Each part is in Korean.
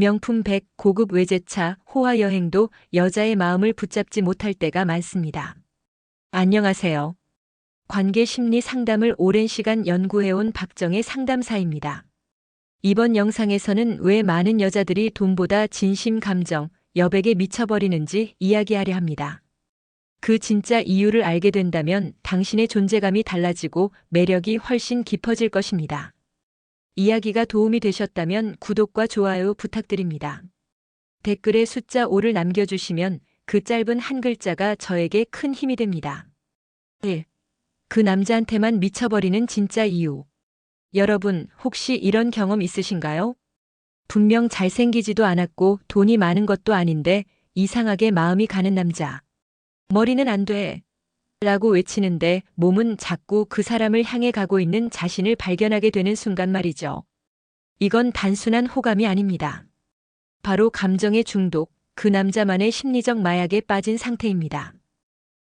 명품 백, 고급 외제차, 호화 여행도 여자의 마음을 붙잡지 못할 때가 많습니다. 안녕하세요. 관계 심리 상담을 오랜 시간 연구해온 박정혜 상담사입니다. 이번 영상에서는 왜 많은 여자들이 돈보다 진심 감정, 여백에 미쳐버리는지 이야기하려 합니다. 그 진짜 이유를 알게 된다면 당신의 존재감이 달라지고 매력이 훨씬 깊어질 것입니다. 이야기가 도움이 되셨다면 구독과 좋아요 부탁드립니다. 댓글에 숫자 5를 남겨주시면 그 짧은 한 글자가 저에게 큰 힘이 됩니다. 1. 그 남자한테만 미쳐버리는 진짜 이유. 여러분, 혹시 이런 경험 있으신가요? 분명 잘생기지도 않았고 돈이 많은 것도 아닌데 이상하게 마음이 가는 남자. 머리는 안 돼. 라고 외치는데 몸은 자꾸 그 사람을 향해 가고 있는 자신을 발견하게 되는 순간 말이죠. 이건 단순한 호감이 아닙니다. 바로 감정의 중독, 그 남자만의 심리적 마약에 빠진 상태입니다.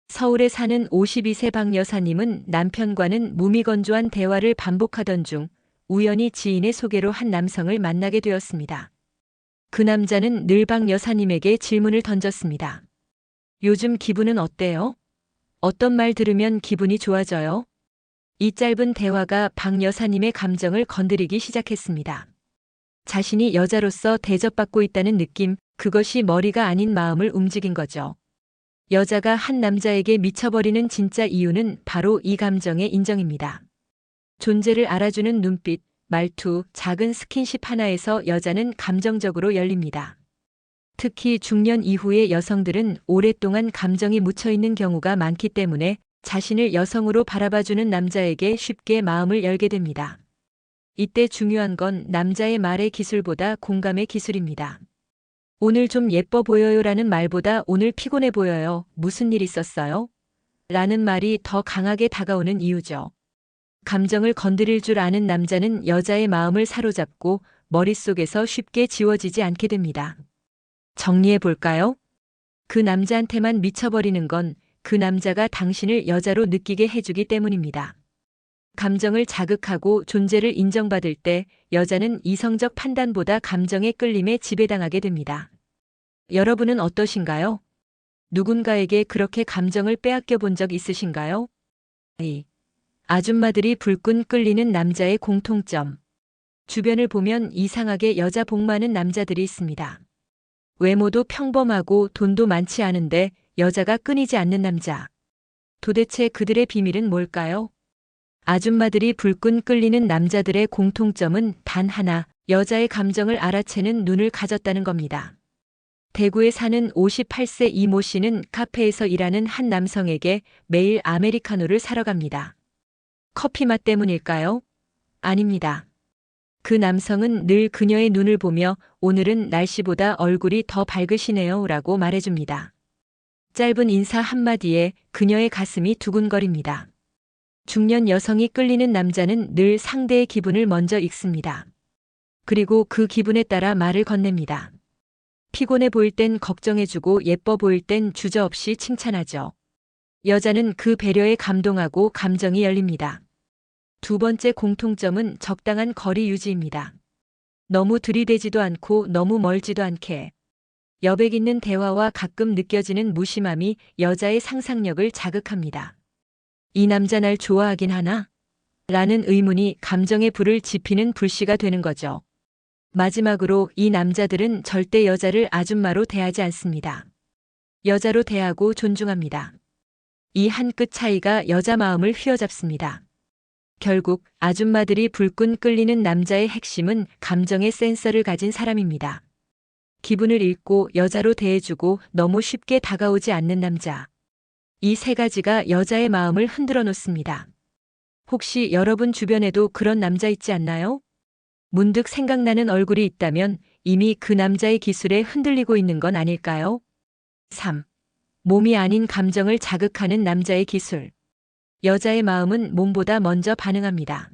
서울에 사는 52세 박 여사님은 남편과는 무미건조한 대화를 반복하던 중 우연히 지인의 소개로 한 남성을 만나게 되었습니다. 그 남자는 늘 박 여사님에게 질문을 던졌습니다. 요즘 기분은 어때요? 어떤 말 들으면 기분이 좋아져요? 이 짧은 대화가 박 여사님의 감정을 건드리기 시작했습니다. 자신이 여자로서 대접받고 있다는 느낌, 그것이 머리가 아닌 마음을 움직인 거죠. 여자가 한 남자에게 미쳐버리는 진짜 이유는 바로 이 감정의 인정입니다. 존재를 알아주는 눈빛, 말투, 작은 스킨십 하나에서 여자는 감정적으로 열립니다. 특히 중년 이후의 여성들은 오랫동안 감정이 묻혀있는 경우가 많기 때문에 자신을 여성으로 바라봐주는 남자에게 쉽게 마음을 열게 됩니다. 이때 중요한 건 남자의 말의 기술보다 공감의 기술입니다. 오늘 좀 예뻐 보여요 라는 말보다 오늘 피곤해 보여요. 무슨 일 있었어요? 라는 말이 더 강하게 다가오는 이유죠. 감정을 건드릴 줄 아는 남자는 여자의 마음을 사로잡고 머릿속에서 쉽게 지워지지 않게 됩니다. 정리해 볼까요? 그 남자한테만 미쳐버리는 건 그 남자가 당신을 여자로 느끼게 해주기 때문입니다. 감정을 자극하고 존재를 인정받을 때 여자는 이성적 판단보다 감정의 끌림에 지배당하게 됩니다. 여러분은 어떠신가요? 누군가에게 그렇게 감정을 빼앗겨 본 적 있으신가요? 2. 아줌마들이 불끈 끌리는 남자의 공통점. 주변을 보면 이상하게 여자 복 많은 남자들이 있습니다. 외모도 평범하고 돈도 많지 않은데 여자가 끊이지 않는 남자. 도대체 그들의 비밀은 뭘까요? 아줌마들이 불끈 끌리는 남자들의 공통점은 단 하나, 여자의 감정을 알아채는 눈을 가졌다는 겁니다. 대구에 사는 58세 이모 씨는 카페에서 일하는 한 남성에게 매일 아메리카노를 사러 갑니다. 커피 맛 때문일까요? 아닙니다. 그 남성은 늘 그녀의 눈을 보며 오늘은 날씨보다 얼굴이 더 밝으시네요 라고 말해줍니다. 짧은 인사 한마디에 그녀의 가슴이 두근거립니다. 중년 여성이 끌리는 남자는 늘 상대의 기분을 먼저 읽습니다. 그리고 그 기분에 따라 말을 건넵니다. 피곤해 보일 땐 걱정해주고 예뻐 보일 땐 주저없이 칭찬하죠. 여자는 그 배려에 감동하고 감정이 열립니다. 두 번째 공통점은 적당한 거리 유지입니다. 너무 들이대지도 않고 너무 멀지도 않게. 여백 있는 대화와 가끔 느껴지는 무심함이 여자의 상상력을 자극합니다. 이 남자 날 좋아하긴 하나? 라는 의문이 감정의 불을 지피는 불씨가 되는 거죠. 마지막으로 이 남자들은 절대 여자를 아줌마로 대하지 않습니다. 여자로 대하고 존중합니다. 이 한 끗 차이가 여자 마음을 휘어잡습니다. 결국 아줌마들이 불끈 끌리는 남자의 핵심은 감정의 센서를 가진 사람입니다. 기분을 읽고 여자로 대해주고 너무 쉽게 다가오지 않는 남자. 이 세 가지가 여자의 마음을 흔들어 놓습니다. 혹시 여러분 주변에도 그런 남자 있지 않나요? 문득 생각나는 얼굴이 있다면 이미 그 남자의 기술에 흔들리고 있는 건 아닐까요? 3. 몸이 아닌 감정을 자극하는 남자의 기술. 여자의 마음은 몸보다 먼저 반응합니다.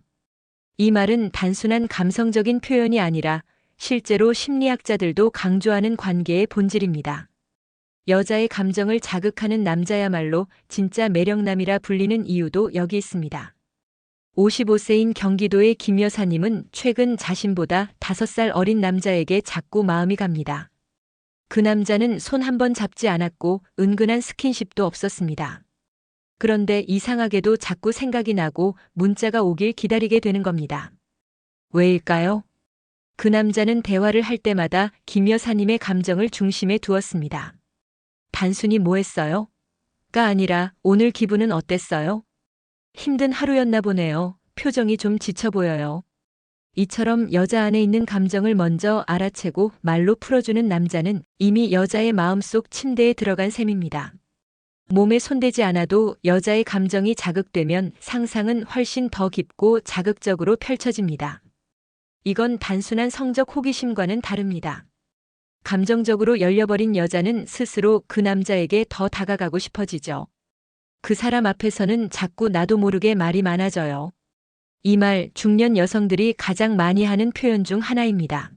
이 말은 단순한 감성적인 표현이 아니라 실제로 심리학자들도 강조하는 관계의 본질입니다. 여자의 감정을 자극하는 남자야말로 진짜 매력남이라 불리는 이유도 여기 있습니다. 55세인 경기도의 김 여사님은 최근 자신보다 5살 어린 남자에게 자꾸 마음이 갑니다. 그 남자는 손 한 번 잡지 않았고 은근한 스킨십도 없었습니다. 그런데 이상하게도 자꾸 생각이 나고 문자가 오길 기다리게 되는 겁니다. 왜일까요? 그 남자는 대화를 할 때마다 김 여사님의 감정을 중심에 두었습니다. 단순히 뭐 했어요? 가 아니라 오늘 기분은 어땠어요? 힘든 하루였나 보네요. 표정이 좀 지쳐 보여요. 이처럼 여자 안에 있는 감정을 먼저 알아채고 말로 풀어주는 남자는 이미 여자의 마음속 침대에 들어간 셈입니다. 몸에 손대지 않아도 여자의 감정이 자극되면 상상은 훨씬 더 깊고 자극적으로 펼쳐집니다. 이건 단순한 성적 호기심과는 다릅니다. 감정적으로 열려버린 여자는 스스로 그 남자에게 더 다가가고 싶어지죠. 그 사람 앞에서는 자꾸 나도 모르게 말이 많아져요. 이 말 중년 여성들이 가장 많이 하는 표현 중 하나입니다.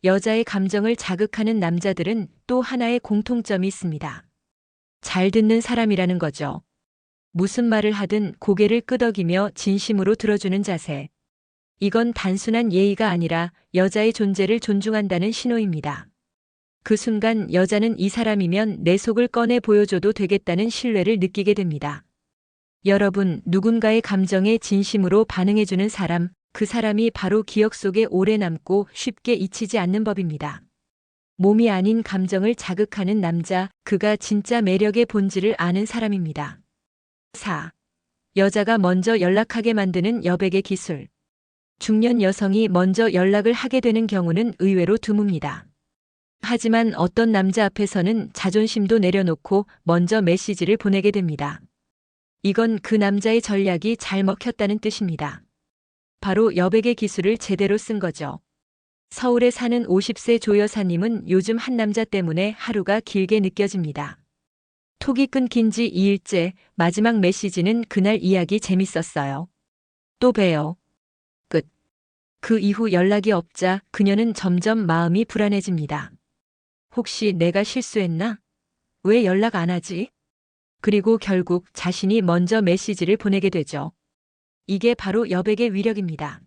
여자의 감정을 자극하는 남자들은 또 하나의 공통점이 있습니다. 잘 듣는 사람이라는 거죠. 무슨 말을 하든 고개를 끄덕이며 진심으로 들어주는 자세. 이건 단순한 예의가 아니라 여자의 존재를 존중한다는 신호입니다. 그 순간 여자는 이 사람이면 내 속을 꺼내 보여줘도 되겠다는 신뢰를 느끼게 됩니다. 여러분, 누군가의 감정에 진심으로 반응해주는 사람, 그 사람이 바로 기억 속에 오래 남고 쉽게 잊히지 않는 법입니다. 몸이 아닌 감정을 자극하는 남자, 그가 진짜 매력의 본질을 아는 사람입니다. 4. 여자가 먼저 연락하게 만드는 여백의 기술. 중년 여성이 먼저 연락을 하게 되는 경우는 의외로 드뭅니다. 하지만 어떤 남자 앞에서는 자존심도 내려놓고 먼저 메시지를 보내게 됩니다. 이건 그 남자의 전략이 잘 먹혔다는 뜻입니다. 바로 여백의 기술을 제대로 쓴 거죠. 서울에 사는 50세 조 여사님은 요즘 한 남자 때문에 하루가 길게 느껴집니다. 톡이 끊긴 지 2일째, 마지막 메시지는 그날 이야기 재밌었어요. 또 봬요. 끝. 그 이후 연락이 없자 그녀는 점점 마음이 불안해집니다. 혹시 내가 실수했나? 왜 연락 안 하지? 그리고 결국 자신이 먼저 메시지를 보내게 되죠. 이게 바로 여백의 위력입니다.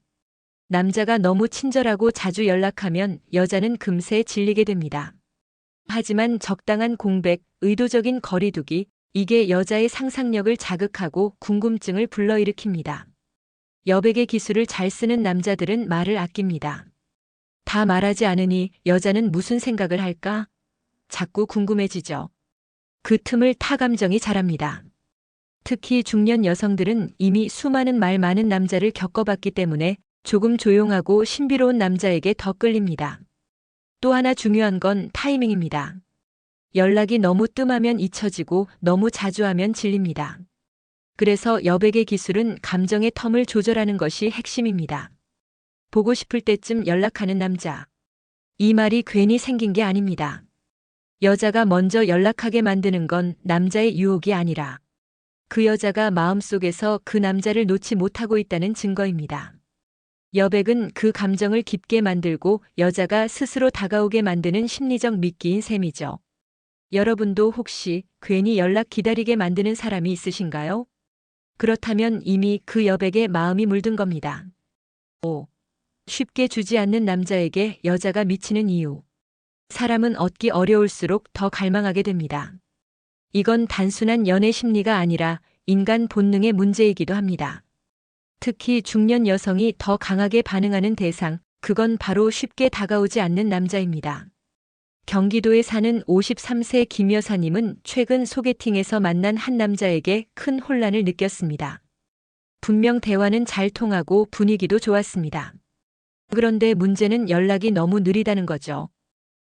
남자가 너무 친절하고 자주 연락하면 여자는 금세 질리게 됩니다. 하지만 적당한 공백, 의도적인 거리두기, 이게 여자의 상상력을 자극하고 궁금증을 불러일으킵니다. 여백의 기술을 잘 쓰는 남자들은 말을 아낍니다. 다 말하지 않으니 여자는 무슨 생각을 할까? 자꾸 궁금해지죠. 그 틈을 타 감정이 자랍니다. 특히 중년 여성들은 이미 수많은 말 많은 남자를 겪어봤기 때문에 조금 조용하고 신비로운 남자에게 더 끌립니다. 또 하나 중요한 건 타이밍입니다. 연락이 너무 뜸하면 잊혀지고 너무 자주 하면 질립니다. 그래서 여백의 기술은 감정의 텀을 조절하는 것이 핵심입니다. 보고 싶을 때쯤 연락하는 남자. 이 말이 괜히 생긴 게 아닙니다. 여자가 먼저 연락하게 만드는 건 남자의 유혹이 아니라 그 여자가 마음속에서 그 남자를 놓지 못하고 있다는 증거입니다. 여백은 그 감정을 깊게 만들고 여자가 스스로 다가오게 만드는 심리적 미끼인 셈이죠. 여러분도 혹시 괜히 연락 기다리게 만드는 사람이 있으신가요? 그렇다면 이미 그 여백에 마음이 물든 겁니다. 5. 쉽게 주지 않는 남자에게 여자가 미치는 이유. 사람은 얻기 어려울수록 더 갈망하게 됩니다. 이건 단순한 연애 심리가 아니라 인간 본능의 문제이기도 합니다. 특히 중년 여성이 더 강하게 반응하는 대상, 그건 바로 쉽게 다가오지 않는 남자입니다. 경기도에 사는 53세 김 여사님은 최근 소개팅에서 만난 한 남자에게 큰 혼란을 느꼈습니다. 분명 대화는 잘 통하고 분위기도 좋았습니다. 그런데 문제는 연락이 너무 느리다는 거죠.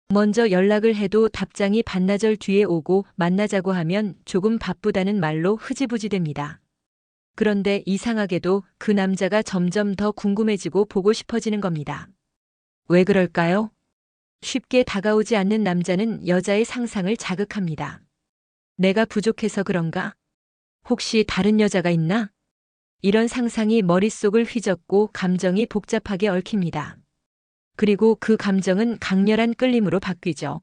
먼저 연락을 해도 답장이 반나절 뒤에 오고 만나자고 하면 조금 바쁘다는 말로 흐지부지 됩니다. 그런데 이상하게도 그 남자가 점점 더 궁금해지고 보고 싶어지는 겁니다. 왜 그럴까요? 쉽게 다가오지 않는 남자는 여자의 상상을 자극합니다. 내가 부족해서 그런가? 혹시 다른 여자가 있나? 이런 상상이 머릿속을 휘젓고 감정이 복잡하게 얽힙니다. 그리고 그 감정은 강렬한 끌림으로 바뀌죠.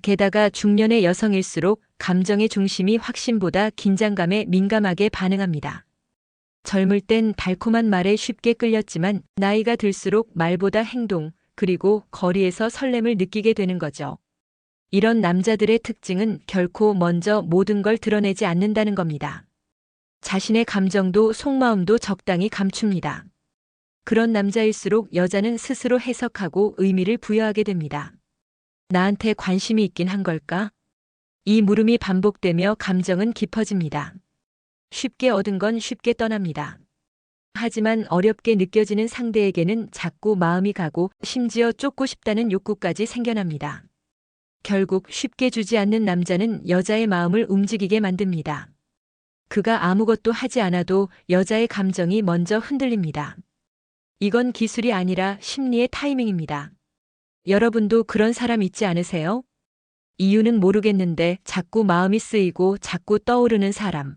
게다가 중년의 여성일수록 감정의 중심이 확신보다 긴장감에 민감하게 반응합니다. 젊을 땐 달콤한 말에 쉽게 끌렸지만 나이가 들수록 말보다 행동, 그리고 거리에서 설렘을 느끼게 되는 거죠. 이런 남자들의 특징은 결코 먼저 모든 걸 드러내지 않는다는 겁니다. 자신의 감정도 속마음도 적당히 감춥니다. 그런 남자일수록 여자는 스스로 해석하고 의미를 부여하게 됩니다. 나한테 관심이 있긴 한 걸까? 이 물음이 반복되며 감정은 깊어집니다. 쉽게 얻은 건 쉽게 떠납니다. 하지만 어렵게 느껴지는 상대에게는 자꾸 마음이 가고 심지어 쫓고 싶다는 욕구까지 생겨납니다. 결국 쉽게 주지 않는 남자는 여자의 마음을 움직이게 만듭니다. 그가 아무것도 하지 않아도 여자의 감정이 먼저 흔들립니다. 이건 기술이 아니라 심리의 타이밍입니다. 여러분도 그런 사람 있지 않으세요? 이유는 모르겠는데 자꾸 마음이 쓰이고 자꾸 떠오르는 사람.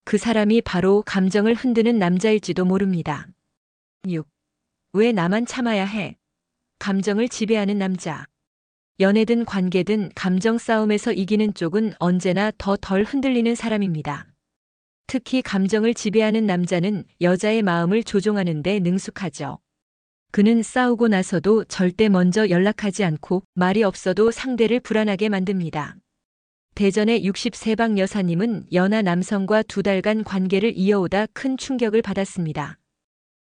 그 사람이 바로 감정을 흔드는 남자일지도 모릅니다. 6. 왜 나만 참아야 해? 감정을 지배하는 남자. 연애든 관계든 감정 싸움에서 이기는 쪽은 언제나 더 덜 흔들리는 사람입니다. 특히 감정을 지배하는 남자는 여자의 마음을 조종하는 데 능숙하죠. 그는 싸우고 나서도 절대 먼저 연락하지 않고 말이 없어도 상대를 불안하게 만듭니다. 대전의 63방 여사님은 연하 남성과 2달간 관계를 이어오다 큰 충격을 받았습니다.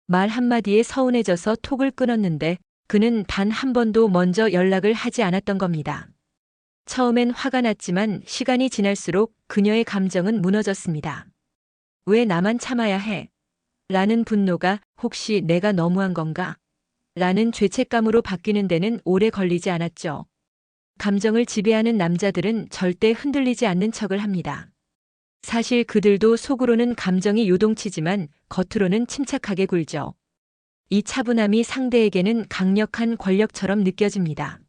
말 한마디에 서운해져서 톡을 끊었는데 그는 단 한 번도 먼저 연락을 하지 않았던 겁니다. 처음엔 화가 났지만 시간이 지날수록 그녀의 감정은 무너졌습니다. 왜 나만 참아야 해? 라는 분노가 혹시 내가 너무한 건가? 라는 죄책감으로 바뀌는 데는 오래 걸리지 않았죠. 감정을 지배하는 남자들은 절대 흔들리지 않는 척을 합니다. 사실 그들도 속으로는 감정이 요동치지만 겉으로는 침착하게 굴죠. 이 차분함이 상대에게는 강력한 권력처럼 느껴집니다.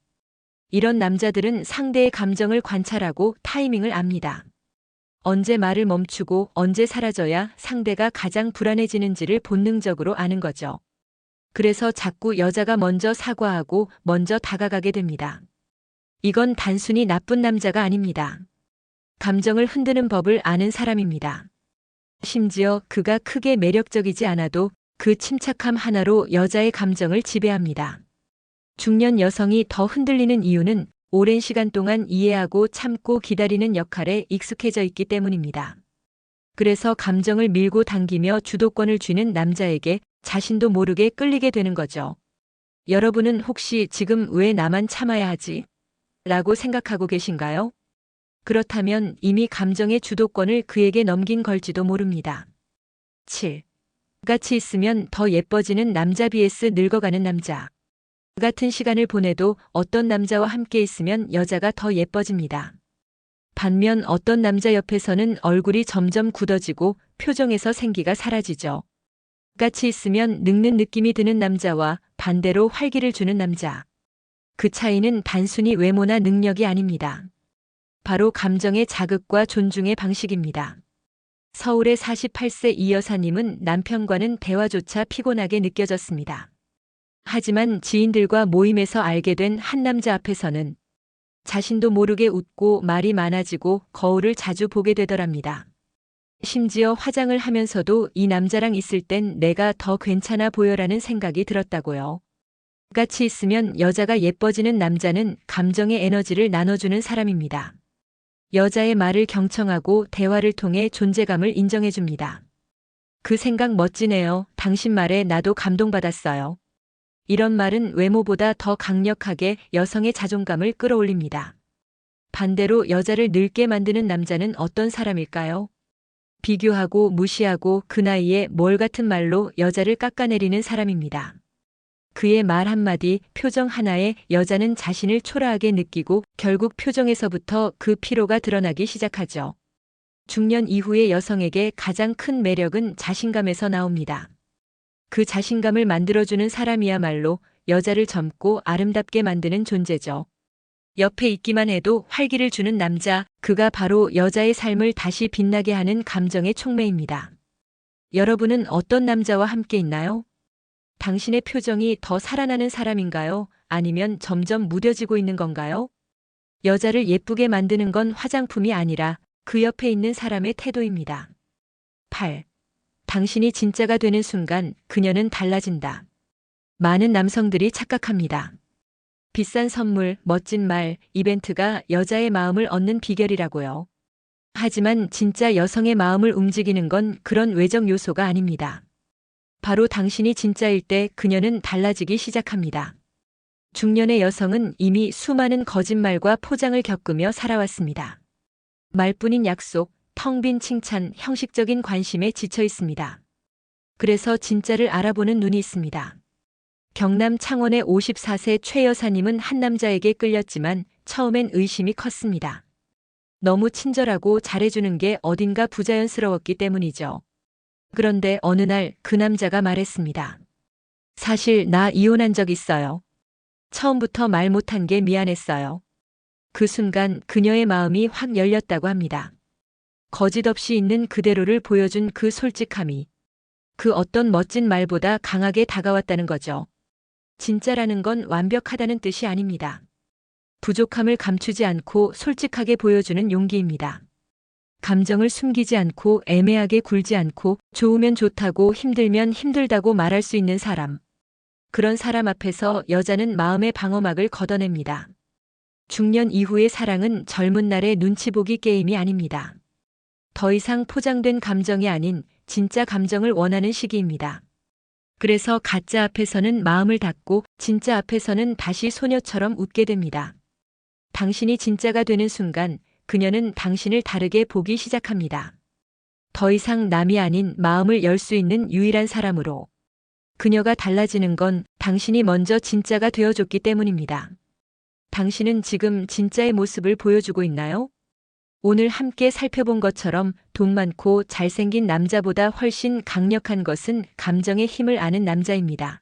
이런 남자들은 상대의 감정을 관찰하고 타이밍을 압니다. 언제 말을 멈추고 언제 사라져야 상대가 가장 불안해지는지를 본능적으로 아는 거죠. 그래서 자꾸 여자가 먼저 사과하고 먼저 다가가게 됩니다. 이건 단순히 나쁜 남자가 아닙니다. 감정을 흔드는 법을 아는 사람입니다. 심지어 그가 크게 매력적이지 않아도 그 침착함 하나로 여자의 감정을 지배합니다. 중년 여성이 더 흔들리는 이유는 오랜 시간 동안 이해하고 참고 기다리는 역할에 익숙해져 있기 때문입니다. 그래서 감정을 밀고 당기며 주도권을 쥐는 남자에게 자신도 모르게 끌리게 되는 거죠. 여러분은 혹시 지금 왜 나만 참아야 하지? 라고 생각하고 계신가요? 그렇다면 이미 감정의 주도권을 그에게 넘긴 걸지도 모릅니다. 7. 같이 있으면 더 예뻐지는 남자 vs 늙어가는 남자. 같은 시간을 보내도 어떤 남자와 함께 있으면 여자가 더 예뻐집니다. 반면 어떤 남자 옆에서는 얼굴이 점점 굳어지고 표정에서 생기가 사라지죠. 같이 있으면 늙는 느낌이 드는 남자와 반대로 활기를 주는 남자. 그 차이는 단순히 외모나 능력이 아닙니다. 바로 감정의 자극과 존중의 방식입니다. 서울의 48세 이 여사님은 남편과는 대화조차 피곤하게 느껴졌습니다. 하지만 지인들과 모임에서 알게 된 한 남자 앞에서는 자신도 모르게 웃고 말이 많아지고 거울을 자주 보게 되더랍니다. 심지어 화장을 하면서도 이 남자랑 있을 땐 내가 더 괜찮아 보여라는 생각이 들었다고요. 같이 있으면 여자가 예뻐지는 남자는 감정의 에너지를 나눠주는 사람입니다. 여자의 말을 경청하고 대화를 통해 존재감을 인정해줍니다. 그 생각 멋지네요. 당신 말에 나도 감동받았어요. 이런 말은 외모보다 더 강력하게 여성의 자존감을 끌어올립니다. 반대로 여자를 늙게 만드는 남자는 어떤 사람일까요? 비교하고 무시하고 그 나이에 뭘 같은 말로 여자를 깎아내리는 사람입니다. 그의 말 한마디, 표정 하나에 여자는 자신을 초라하게 느끼고 결국 표정에서부터 그 피로가 드러나기 시작하죠. 중년 이후의 여성에게 가장 큰 매력은 자신감에서 나옵니다. 그 자신감을 만들어주는 사람이야말로 여자를 젊고 아름답게 만드는 존재죠. 옆에 있기만 해도 활기를 주는 남자, 그가 바로 여자의 삶을 다시 빛나게 하는 감정의 촉매입니다. 여러분은 어떤 남자와 함께 있나요? 당신의 표정이 더 살아나는 사람인가요? 아니면 점점 무뎌지고 있는 건가요? 여자를 예쁘게 만드는 건 화장품이 아니라 그 옆에 있는 사람의 태도입니다. 8. 당신이 진짜가 되는 순간 그녀는 달라진다. 많은 남성들이 착각합니다. 비싼 선물, 멋진 말, 이벤트가 여자의 마음을 얻는 비결이라고요. 하지만 진짜 여성의 마음을 움직이는 건 그런 외적 요소가 아닙니다. 바로 당신이 진짜일 때 그녀는 달라지기 시작합니다. 중년의 여성은 이미 수많은 거짓말과 포장을 겪으며 살아왔습니다. 말뿐인 약속, 텅 빈 칭찬, 형식적인 관심에 지쳐 있습니다. 그래서 진짜를 알아보는 눈이 있습니다. 경남 창원의 54세 최 여사님은 한 남자에게 끌렸지만 처음엔 의심이 컸습니다. 너무 친절하고 잘해주는 게 어딘가 부자연스러웠기 때문이죠. 그런데 어느 날 그 남자가 말했습니다. 사실 나 이혼한 적 있어요. 처음부터 말 못한 게 미안했어요. 그 순간 그녀의 마음이 확 열렸다고 합니다. 거짓 없이 있는 그대로를 보여준 그 솔직함이 그 어떤 멋진 말보다 강하게 다가왔다는 거죠. 진짜라는 건 완벽하다는 뜻이 아닙니다. 부족함을 감추지 않고 솔직하게 보여주는 용기입니다. 감정을 숨기지 않고 애매하게 굴지 않고 좋으면 좋다고 힘들면 힘들다고 말할 수 있는 사람. 그런 사람 앞에서 여자는 마음의 방어막을 걷어냅니다. 중년 이후의 사랑은 젊은 날의 눈치 보기 게임이 아닙니다. 더 이상 포장된 감정이 아닌 진짜 감정을 원하는 시기입니다. 그래서 가짜 앞에서는 마음을 닫고 진짜 앞에서는 다시 소녀처럼 웃게 됩니다. 당신이 진짜가 되는 순간 그녀는 당신을 다르게 보기 시작합니다. 더 이상 남이 아닌 마음을 열 수 있는 유일한 사람으로. 그녀가 달라지는 건 당신이 먼저 진짜가 되어줬기 때문입니다. 당신은 지금 진짜의 모습을 보여주고 있나요? 오늘 함께 살펴본 것처럼 돈 많고 잘생긴 남자보다 훨씬 강력한 것은 감정의 힘을 아는 남자입니다.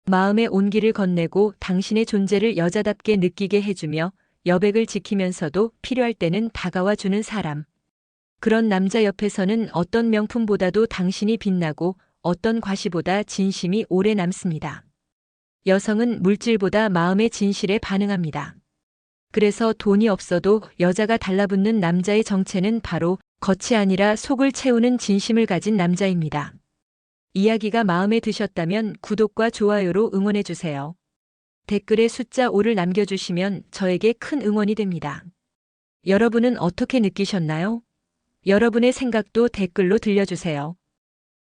마음의 온기를 건네고 당신의 존재를 여자답게 느끼게 해주며 여백을 지키면서도 필요할 때는 다가와 주는 사람. 그런 남자 옆에서는 어떤 명품보다도 당신이 빛나고 어떤 과시보다 진심이 오래 남습니다. 여성은 물질보다 마음의 진실에 반응합니다. 그래서 돈이 없어도 여자가 달라붙는 남자의 정체는 바로 겉이 아니라 속을 채우는 진심을 가진 남자입니다. 이야기가 마음에 드셨다면 구독과 좋아요로 응원해주세요. 댓글에 숫자 5를 남겨주시면 저에게 큰 응원이 됩니다. 여러분은 어떻게 느끼셨나요? 여러분의 생각도 댓글로 들려주세요.